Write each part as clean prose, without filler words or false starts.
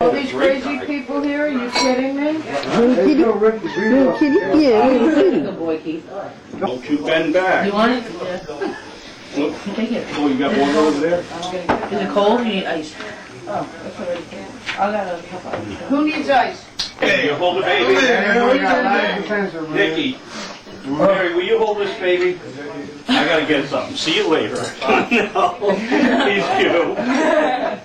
all these crazy people here, are you kidding me? Good boy, Keith. Don't you bend back. You want it? Look. Take it. Oh, you got one over there? Is it cold? You need ice. Oh, that's already cold. I got a cup of ice. Who needs ice? Hey, you hold the baby. Nikki, Mary, will you hold this baby? I gotta get something. See you later. No, he's cute.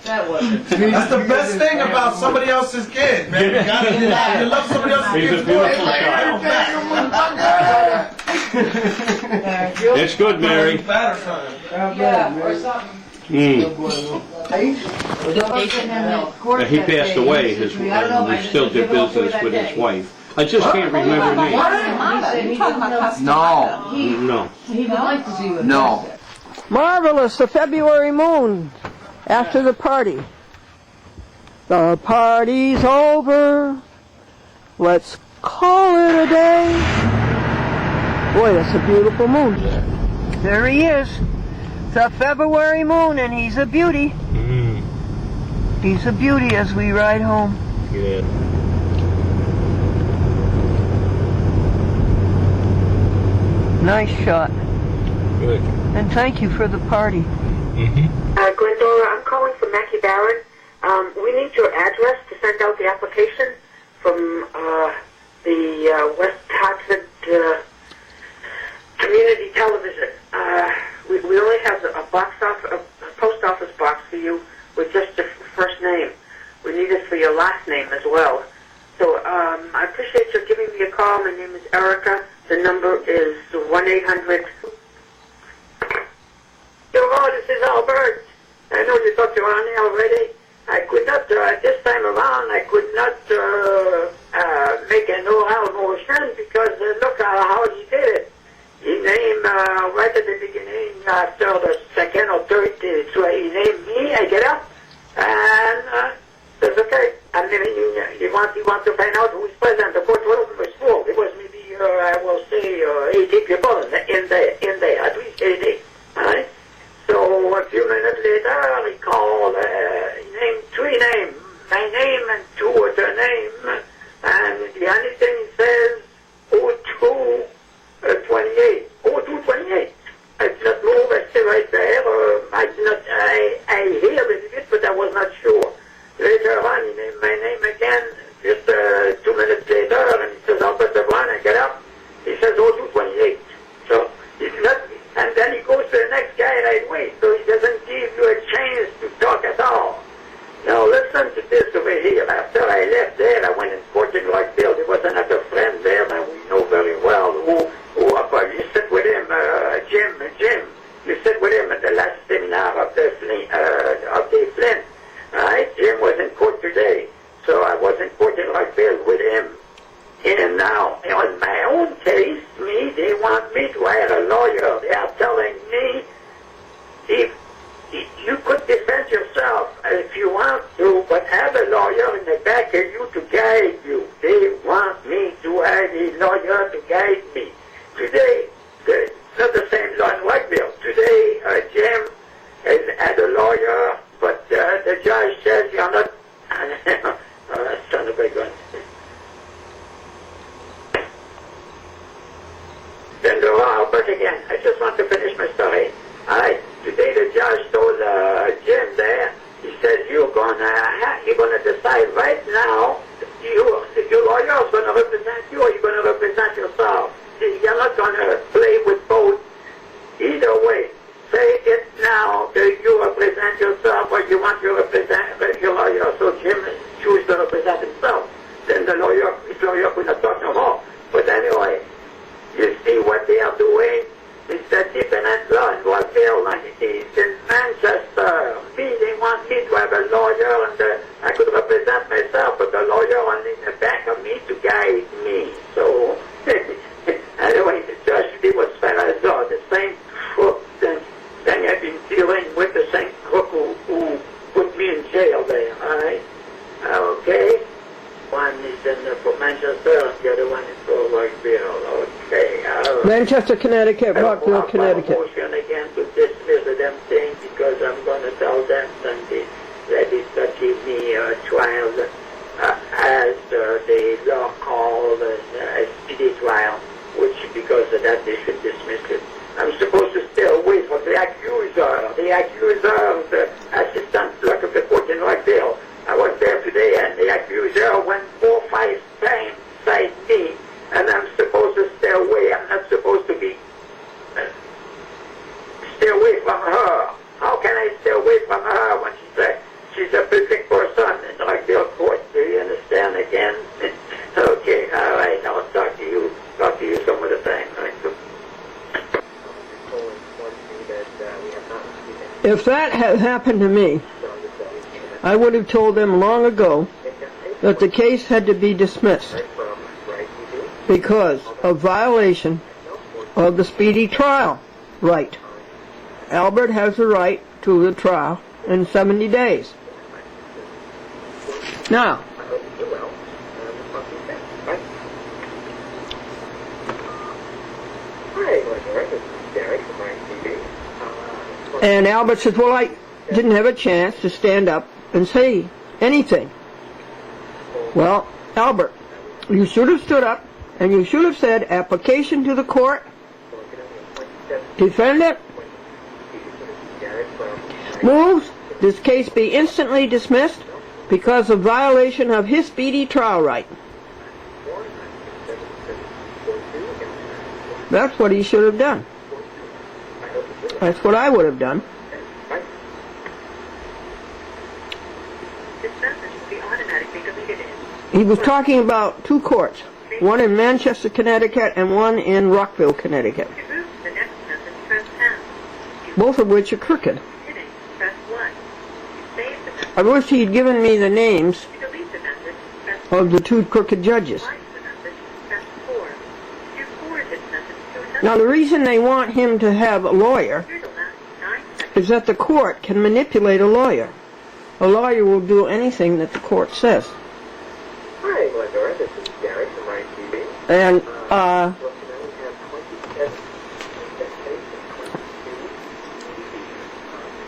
That wasn't. That's the best thing about somebody else's kid, man. You love somebody else's kid. He's a beautiful child. It's good, Mary. Yeah, or something. He passed away. We still did business with his wife. I just can't remember her name. You talking about No. No. He would like to see you. No. Marvelous, the February moon after the party. The party's over. Let's call it a day. Boy, that's a beautiful moon. There he is. It's a February moon and he's a beauty. He's a beauty as we ride home. Yeah. Nice shot. Good. And thank you for the party. Glendora, I'm calling from Mackie Barron. We need your address to send out the application from the West Hartford Community Television. We only have a box office, a post office box for you with just your first name. We need it for your last name as well. So I appreciate you giving me a call. My name is Erica. The number is 1-800. Hello, this is Albert. I know you thought you were on there already. I could not, this time around, I could not make a no-how motion because look how he did it. He named, right at the beginning, after the second or third, so he named me, I get up, and says, okay, I'm naming you, you want to find out who's present. The court room was full. It was maybe, I will say, 80 people in there, at least 80, alright? So a few minutes later, he called, he named 3 names, my name and 2 other names, and the only thing he says, 0228, 0228. I did not move, I stay right there, I hear a little bit, but I was not sure. Later on, he named my name again, just 2 minutes later, and he says, Albert Lebron, I get up, he says 0228. So, he's not, and then he goes to the next guy right away, so he doesn't give you a chance to talk at all. Now listen to this over here. After I left there, I went in court in Rockville. There was another friend there that we know very well who you sit with him, Jim. You sit with him at the last seminar of the Flint. Right? Jim was in court today, so I was in court in Rockville with him. And now, on my own case, they want me to hire a lawyer. They are telling me if you could defend yourself if you want to, but have a lawyer in the back of you to guide you. They want me to have a lawyer to guide me. Today, it's not the same law in Rockville. Today, Jim had a lawyer, but the judge says you're not... son of a gun. Glendora, Albert again. I just want to finish my story. All right. Today the judge told Jim there, he said, you're gonna decide right now, your lawyer's gonna represent you or you're gonna represent yourself. You're not gonna play with both. Either way, say it now that you represent yourself or you want to represent your lawyer. So Jim chooses to represent himself. Then his lawyer will not talk no more. But anyway, you see what they are doing? It's a different law in Rockville, like it is in Manchester. They want me to have a lawyer, and I could represent myself, but the lawyer only in the back of me to guide me. So, anyway, the judge did what's fair as law. The same crook thing I've been dealing with, the same crook who put me in jail there, all right? Okay? One is in for Manchester, and the other one is for Rockville. Okay. Manchester, Connecticut, Rockville, Connecticut. Motion again to dismiss them thing because I'm going to tell them Sunday that is to give me a trial trial, which because of that they should dismiss it. I'm supposed to stay away from the accuser of the assistant clerk of the court in Rockdale. I was there today, and the accuser went 4 or 5 times beside me, and I'm supposed to stay away. I'm not supposed to be stay away from her. How can I stay away from her when she's a public person in Rockdale court? Do you understand again? Okay, all right. I'll talk to you some other time. If that had happened to me, I would have told them long ago that the case had to be dismissed because of violation of the speedy trial right. Albert has the right to the trial in 70 days. Now, and Albert says, well, I didn't have a chance to stand up and say anything. Well, Albert, you should have stood up and you should have said, application to the court, defendant moves this case be instantly dismissed because of violation of his speedy trial right. That's what he should have done. That's what I would have done. He was talking about 2 courts, one in Manchester, Connecticut, and one in Rockville, Connecticut, both of which are crooked. I wish he'd given me the names of the 2 crooked judges. Now, the reason they want him to have a lawyer is that the court can manipulate a lawyer. A lawyer will do anything that the court says. Hi, Glendora. This is Gary from ITV. And,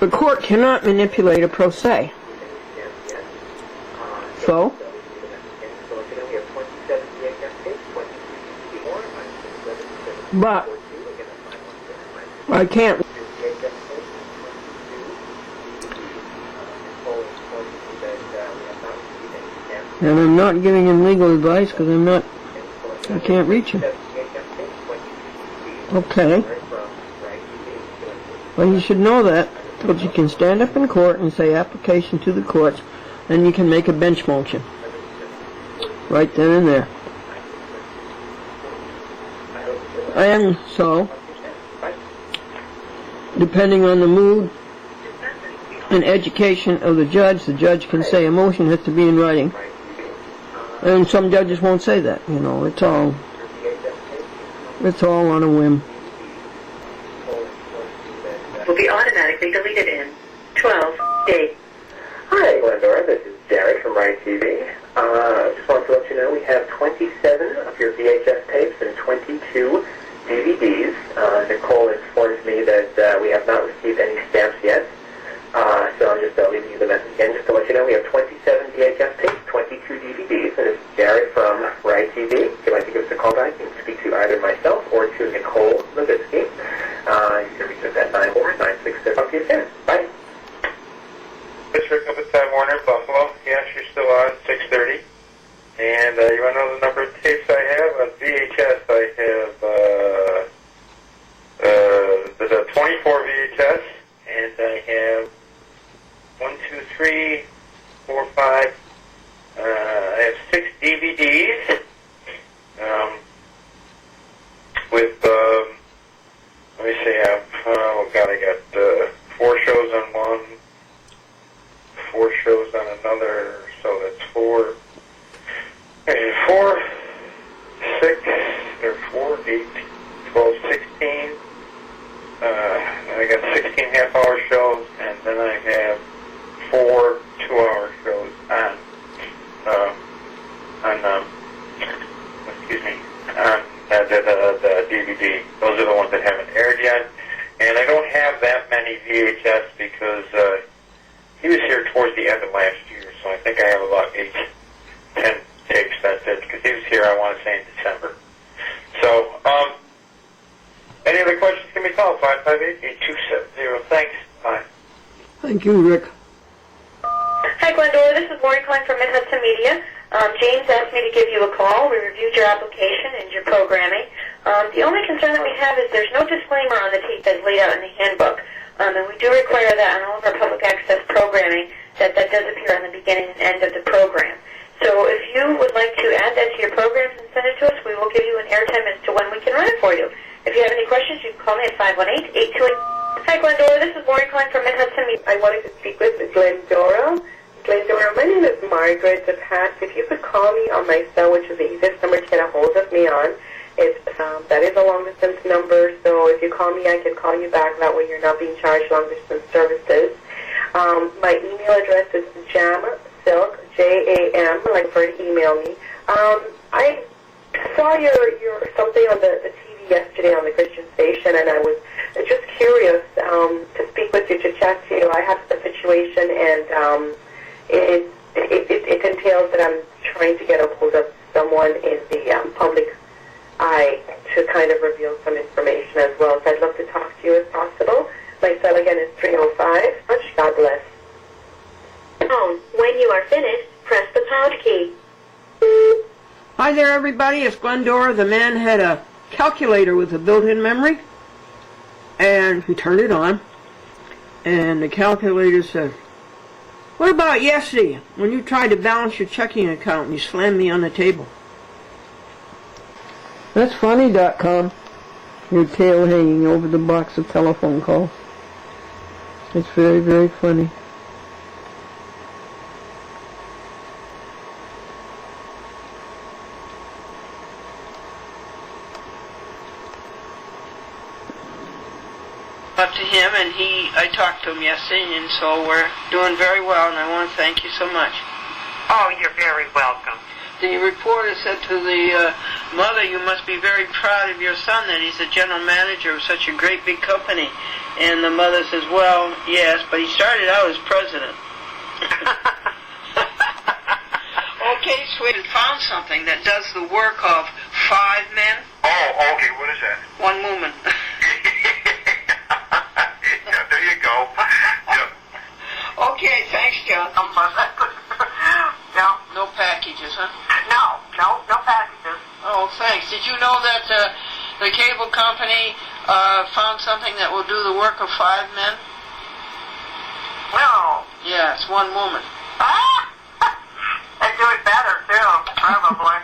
the court cannot manipulate a pro se. So? But I can't. And I'm not giving him legal advice because I can't reach him. Okay. Well, you should know that, but you can stand up in court and say application to the courts, and you can make a bench motion. Right then and there. And so, depending on the mood and education of the judge can say a motion has to be in writing. And some judges won't say that, you know, it's all on a whim. Will be automatically deleted in 12 days. Hi, Glendora. This is Jerry from ITV. Just want to let you know we have 27 of your VHS tapes and 22 DVDs. Nicole informs me that we have not received any stamps yet. So I'm just leaving you the message again just to let you know we have 27 VHS tapes, 22 DVDs, and it's Gary from Ride TV. If you'd like to give us a call back, you can speak to either myself or to Nicole Levitsky. You can reach us at 94966. Talk to you soon. Bye. District of the Time Warner, Buffalo. Yes, you're still on 6:30. And you want to know the number of tapes I have? On VHS, I have there's a 24 VHS, and I have 1, 2, 3, 4, 5. I have 6 DVDs with, let me see, I got 4 shows on one, 4 shows on another, so that's 4, 6, or 4, 8, 12, 16. I got 16 half-hour shows, and then I have 4 2-hour shows on call 558-8270. Thanks. Bye. Thank you, Rick. Hi, Glendora. This is Lori calling from Mid-Hudson Media. James asked me to give you a call. We reviewed your application and your programming. The only concern that we have is there's no disclaimer on the tape as laid out in the handbook. And we do require that on all of our public access programming that does appear on the beginning and end of the program. So if you would like to add that to your programs and send it to us, we will give you an airtime as to when we can run it for you. If you have any questions, you can call me at 518-828. Hi, Glendora. This is Lori calling from Mid-Hudson Media. I wanted to speak with Glendora. Glendora, my name is Margaret DePass. If you could call me on my cell, which is the easiest number to get a hold of me on, that is a long-distance number, so if you call me, I can call you back. That way you're not being charged long-distance services. My email address is jamsilk, J-A-M, like for to email me. I saw your something on the TV yesterday on the Christian station, and I was just curious to speak with you, to chat to you. I have a situation, and it entails that I'm trying to get a hold of someone in the public eye to kind of reveal some information as well. So I'd love to talk to you if possible. My cell again is 305. Much God bless. When you are finished, press the pound key. Hi there, everybody. It's Glendora. The man had a calculator with a built-in memory, and he turned it on, and the calculator said, "What about yesterday when you tried to balance your checking account and you slammed me on the table?" That's funny.com. Your tail hanging over the box of telephone calls. It's very, very funny. Up to him, and I talked to him yesterday, and so we're doing very well, and I want to thank you so much. Oh, you're very welcome. The reporter said to the mother, "You must be very proud of your son that he's the general manager of such a great big company." And the mother says, "Well, yes, but he started out as president." Okay, sweet. Found something that does the work of 5 men. Oh, okay. What is that? 1 woman. Yeah, there you go. Yep. Okay, thanks, John. No, No packages, huh? no packages. Oh, thanks. Did you know that the cable company found something that will do the work of 5 men? No. Yeah, it's 1 woman. And do it better, too, probably.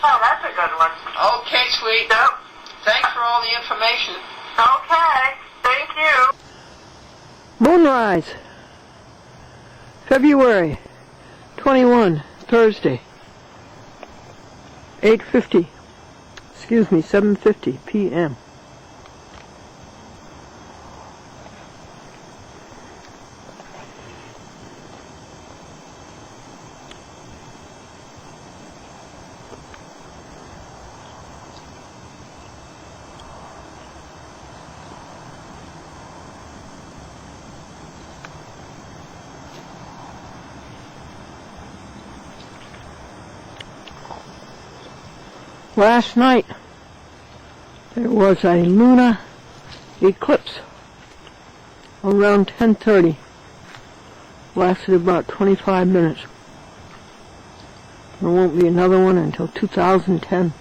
Oh, that's a good one. Okay, sweet. Yep. Thanks for all the information. Okay, thank you. Moonrise, February 21, Thursday, 7:50 p.m. Last night, there was a lunar eclipse around 10:30. Lasted about 25 minutes. There won't be another one until 2010.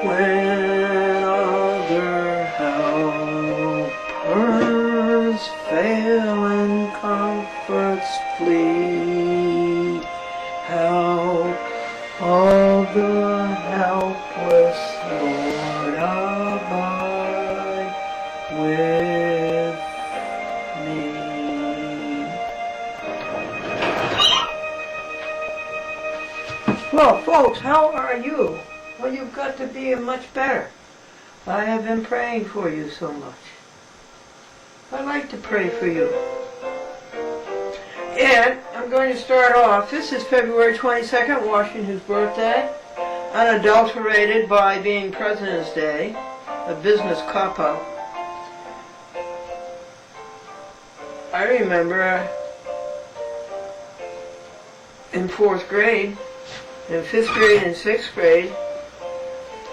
When other helpers fail and comforts flee, help of the helpless, Lord, abide with me. Well, folks, how are you? Well, you've got to be much better. I have been praying for you so much. I'd like to pray for you. And I'm going to start off. This is February 22nd, Washington's birthday, unadulterated by being President's Day, a business cop-out. I remember in 4th grade, in 5th grade and 6th grade,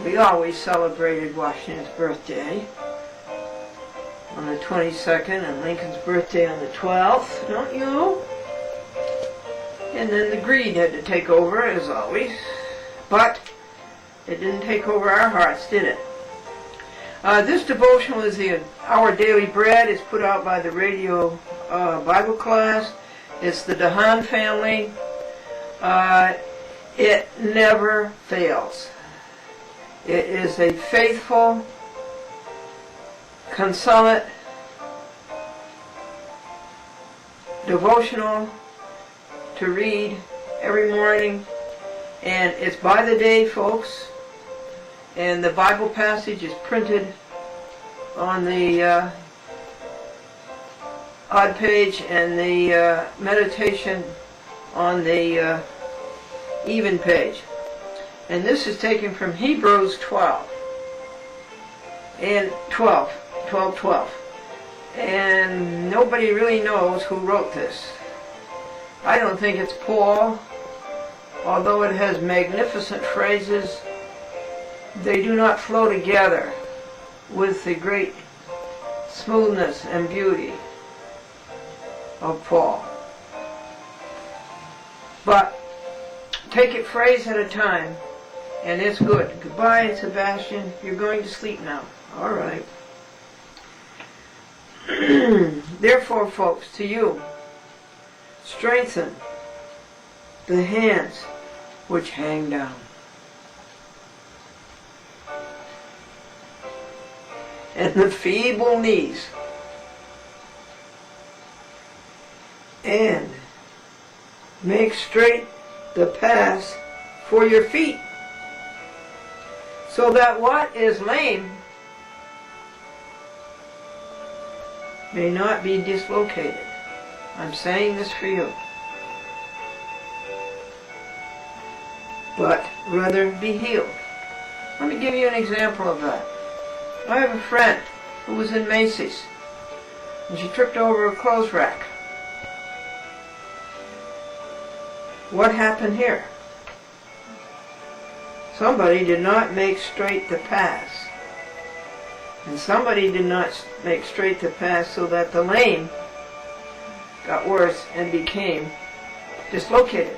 we always celebrated Washington's birthday on the 22nd and Lincoln's birthday on the 12th, don't you? And then the greed had to take over, as always. But it didn't take over our hearts, did it? This devotional is Our Daily Bread. It's put out by the Radio Bible Class. It's the DeHaan family. It never fails. It is a faithful, consummate devotional to read every morning, and it's by the day, folks, and the Bible passage is printed on the odd page and the meditation on the even page. And this is taken from Hebrews 12 and 12. And nobody really knows who wrote this. I don't think it's Paul, although it has magnificent phrases. They do not flow together with the great smoothness and beauty of Paul. But take it phrase at a time, and it's good. Goodbye, Sebastian. You're going to sleep now. All right. Therefore, folks, to you, strengthen the hands which hang down, and the feeble knees, and make straight the paths for your feet, so that what is lame may not be dislocated. I'm saying this for you. But rather be healed. Let me give you an example of that. I have a friend who was in Macy's, and she tripped over a clothes rack. What happened here? Somebody did not make straight the paths. And somebody did not make straight the paths so that the lame got worse and became dislocated.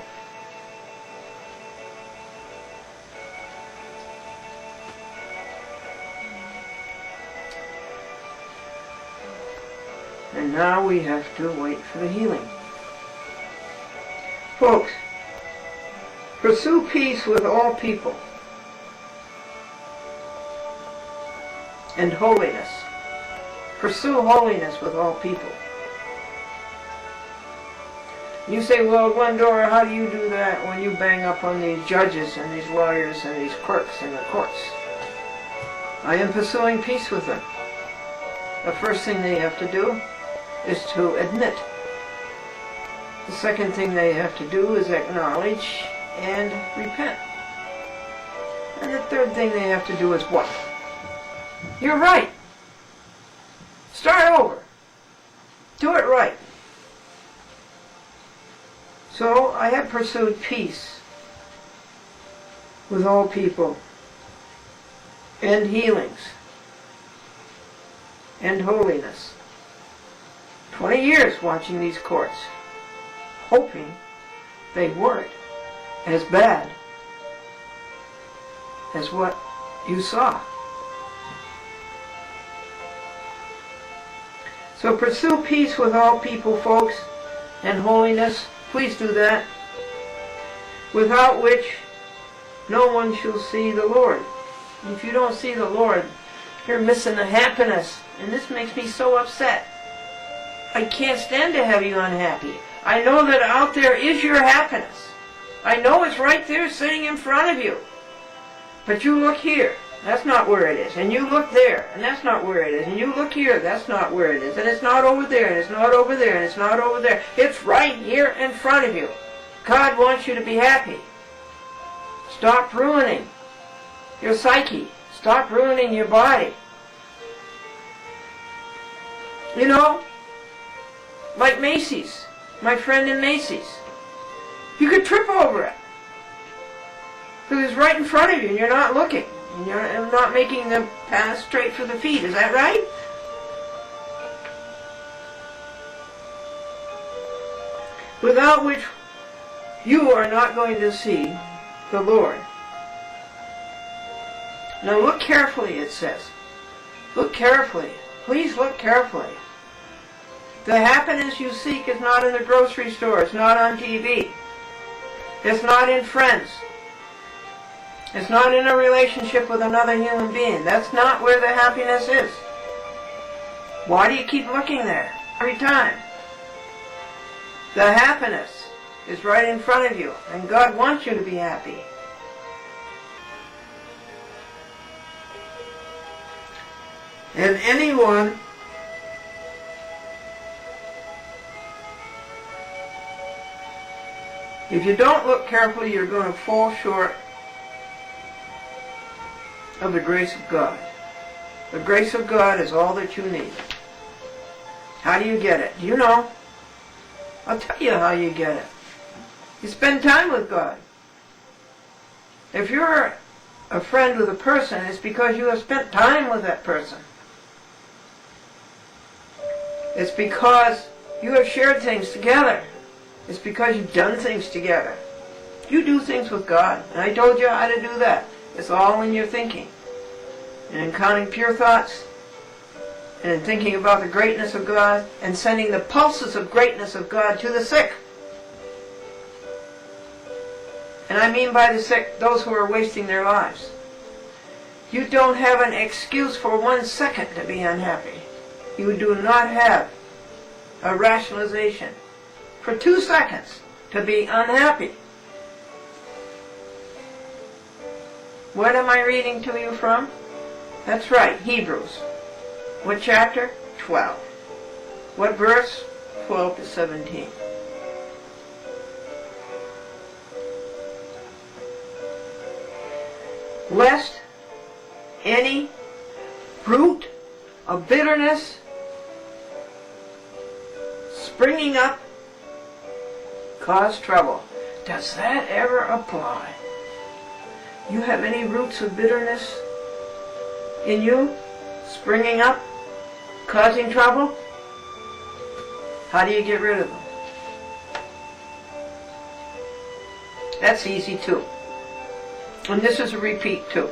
And now we have to wait for the healing. Folks, pursue peace with all people and holiness. Pursue holiness with all people. You say, well, Glendora, how do you do that when you bang up on these judges and these lawyers and these clerks in the courts? I am pursuing peace with them. The first thing they have to do is to admit. The second thing they have to do is acknowledge and repent. And the third thing they have to do is what? You're right. Start over. Do it right. So I have pursued peace with all people, and healings, and holiness. 20 years watching these courts, hoping they weren't as bad as what you saw. So pursue peace with all people, folks, and holiness. Please do that. Without which no one shall see the Lord. If you don't see the Lord, you're missing the happiness. And this makes me so upset. I can't stand to have you unhappy. I know that out there is your happiness. I know it's right there sitting in front of you. But you look here, that's not where it is. And you look there, and that's not where it is. And you look here, that's not where it is. And it's not over there, and it's not over there, and it's not over there. It's right here in front of you. God wants you to be happy. Stop ruining your psyche. Stop ruining your body. You know, like Macy's, my friend in Macy's. You could trip over it. Because it's right in front of you and you're not looking. And you're not making the path straight for the feet. Is that right? Without which you are not going to see the Lord. Now look carefully, it says. Look carefully. Please look carefully. The happiness you seek is not in the grocery store. It's not on TV. It's not in friends. It's not in a relationship with another human being. That's not where the happiness is. Why do you keep looking there every time? The happiness is right in front of you, and God wants you to be happy. And anyone if you don't look carefully, you're going to fall short of the grace of God. The grace of God is all that you need. How do you get it? Do you know? I'll tell you how you get it. You spend time with God. If you're a friend with a person, it's because you have spent time with that person. It's because you have shared things together. It's because you've done things together. You do things with God. And I told you how to do that. It's all in your thinking. And in counting pure thoughts. And in thinking about the greatness of God. And sending the pulses of greatness of God to the sick. And I mean by the sick, those who are wasting their lives. You don't have an excuse for 1 second to be unhappy. You do not have a rationalization for 2 seconds to be unhappy. What am I reading to you from? That's right, Hebrews. What chapter? 12. What verse? 12 to 17. Lest any root of bitterness springing up cause trouble. Does that ever apply? You have any roots of bitterness in you springing up, causing trouble? How do you get rid of them? That's easy too. And this is a repeat too.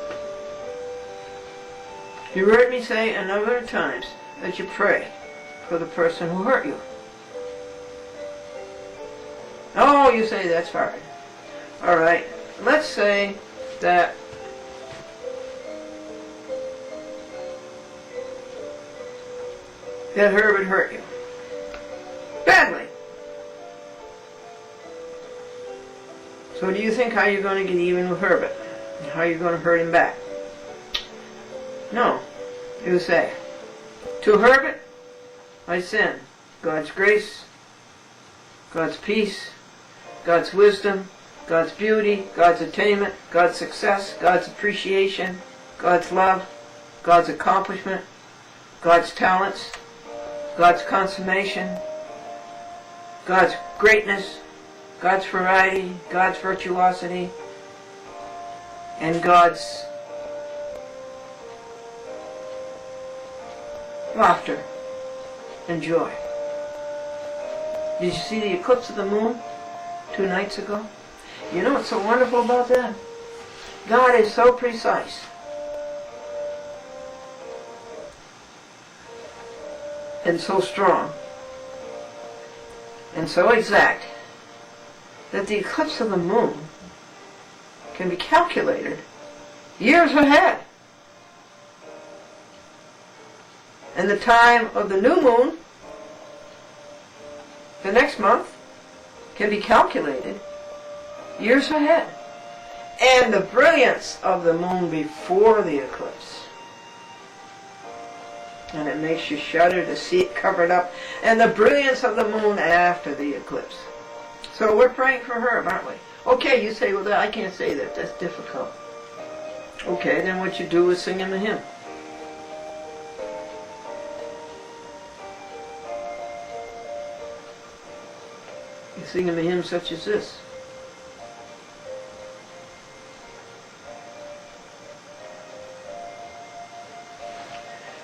You heard me say a number of times that you pray for the person who hurt you. Oh, you say that's hard. All right, let's say that Herbert hurt you badly. So do you think how you're going to get even with Herbert? How you're going to hurt him back? No. You say, to Herbert, I send God's grace, God's peace, God's wisdom, God's beauty, God's attainment, God's success, God's appreciation, God's love, God's accomplishment, God's talents, God's consummation, God's greatness, God's variety, God's virtuosity, and God's laughter and joy. Did you see the eclipse of the moon 2 nights ago? You know what's so wonderful about that? God is so precise. and so strong and so exact that the eclipse of the moon can be calculated years ahead. And the time of the new moon, the next month, can be calculated years ahead. And the brilliance of the moon before the eclipse. And it makes you shudder to see it covered up. And the brilliance of the moon after the eclipse. So we're praying for her, aren't we? Okay, you say, well, I can't say that. That's difficult. Okay, then what you do is sing him a hymn. You sing him a hymn such as this.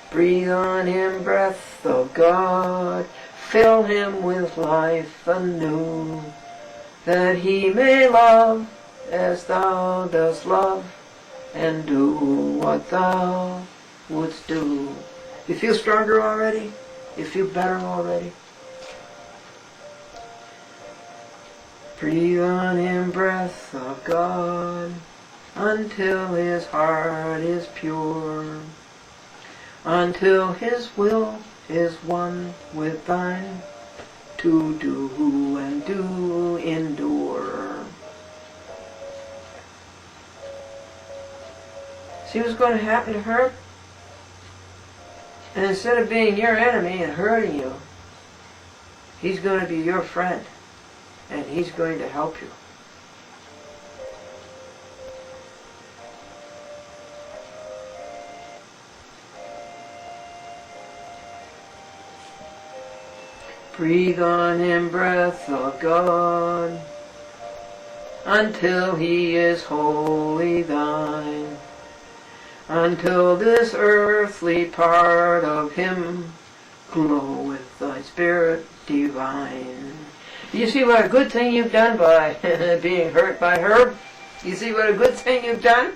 Breathe on him, breath of God, fill him with life anew, that he may love as thou dost love, and do what thou wouldst do. You feel stronger already? You feel better already? Breathe on him, breath of God, until his heart is pure, until his will is one with thine, to do and do endure. See what's going to happen to her? And instead of being your enemy and hurting you, he's going to be your friend, and he's going to help you. Breathe on him, breath of God, until he is wholly thine, until this earthly part of him glow with thy spirit divine. You see what a good thing you've done by being hurt by Herb? You see what a good thing you've done?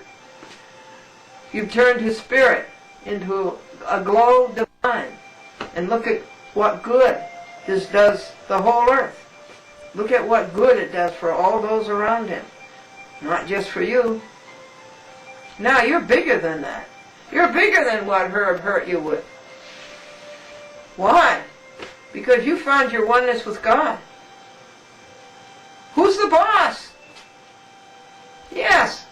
You've turned his spirit into a glow divine. And look at what good this does the whole earth. Look at what good it does for all those around him. Not just for you. Now you're bigger than that. You're bigger than what Herb hurt you with. Why? Because you found your oneness with God. Who's the boss? Yes.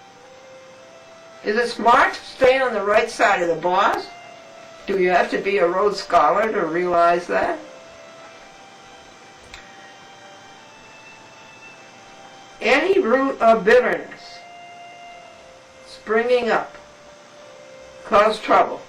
Is it smart to stay on the right side of the boss? Do you have to be a Rhodes Scholar to realize that? Any root of bitterness springing up cause trouble.